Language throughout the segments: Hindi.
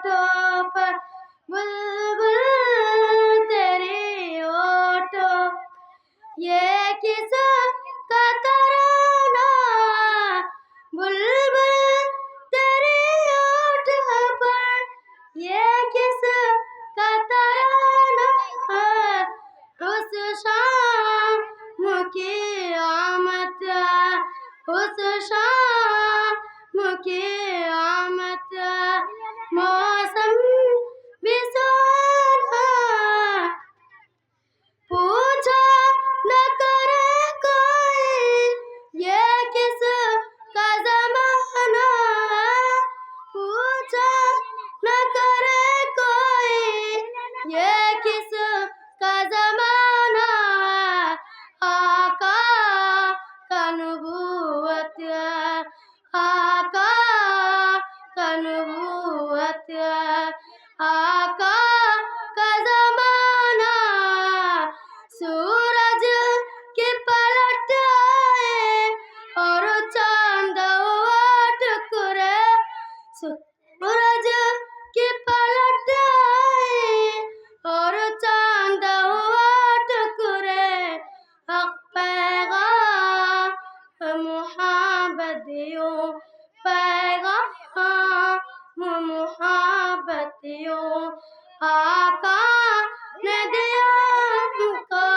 ओठों पर बुलबुल तेरी ओठों, ये किस का तराना बुलबुल तेरी ओठों पर, ये किस का तराना है, उस शाम की आमद, उस शाम की आमद, मौसम भी सुहाना, पूछा न करे कोई ये किस का ज़माना है, पूछा न करे कोई ये किस का ज़माना है, आका का नबूवत है, आका का नबूवत है, आका का ज़माना, सूरज के पलट आए और चांद हुआ टुकड़े, सूरज के पलट आए और चांद हुआ टुकड़े, हक पैगाम मुहब्बतियों, पैगाम मुहब्बतियों, आका ने दिया हमको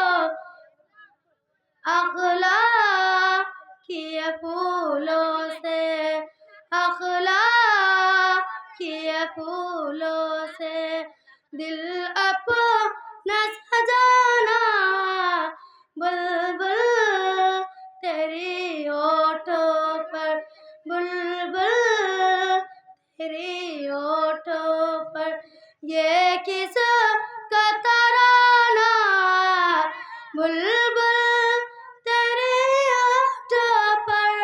अखलाक किए फूलों से, अखलाक किए फूलों से, दिल अपना सजाना बुलबुल तेरी ओठों पर, बुलबुल तेरी ओठों पर, ये किस का तराना बुलबुल तेरी ओठों पर,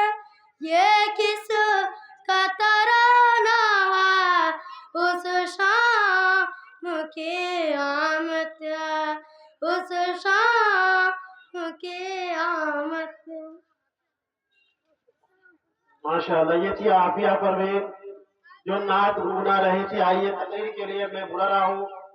ये किस का तराना है, उस शाम की आमद, उस शाम की आमद। माशाअल्लाह, ये थी आफिया परवेज जो नात गुनगुना रही थी। आइए तकरीर के लिए मैं बुला रहा हूँ